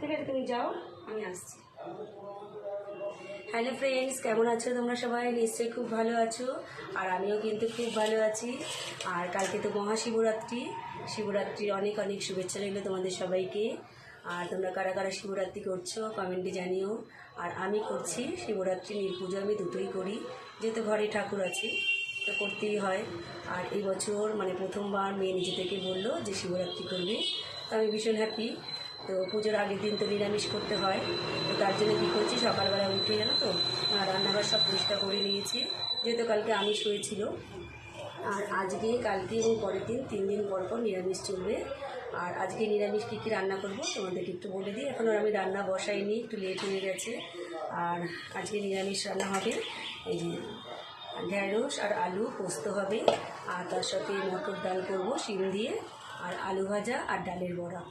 ঠিক আছে, তুমি যাও, আমি আসছি। হ্যালো ফ্রেন্ডস, কেমন আছো তোমরা সবাই? নিশ্চয়ই খুব ভালো আছো, আর আমিও কিন্তু খুব ভালো আছি। আর কালকে তো মহাশিবরাত্রি, শিবরাত্রির অনেক অনেক শুভেচ্ছা রইলো তোমাদের সবাইকে। আর তোমরা কারা কারা শিবরাত্রি করছো কমেন্টে জানিও। আর আমি করছি শিবরাত্রি, নীলপুজো আমি দুটোই করি, যেহেতু ঘরে ঠাকুর আছে তো করতেই হয়। আর এই বছর মানে প্রথমবার মেয়ে নিজে থেকে বললো যে শিবরাত্রি করবে, তো আমি ভীষণ হ্যাপি। তো পুজোর আগের দিন তো নিরামিষ করতে হয়, তো তার জন্য কী করছি, সকালবেলা উঠে জানো তো রান্নাঘর সব পরিষ্কার করে নিয়েছি, যেহেতু কালকে আমিষ হয়েছিল। আর আজকে, কালকে এবং পরের দিন 3 দিন পর পর নিরামিষ চলবে। আর আজকে নিরামিষ কী কী রান্না করব তোমাদেরকে একটু বলে দিই। এখন আর আমি রান্না বসাইনি, একটু লেট হয়ে গেছে। আর আজকে নিরামিষ রান্না হবে এই যে ঢ্যাঁড়স আর আলু পোস্ত হবে, আর তার সাথে মটর ডাল করব শিম দিয়ে, আর আলু ভাজা আর ডালের বড়া।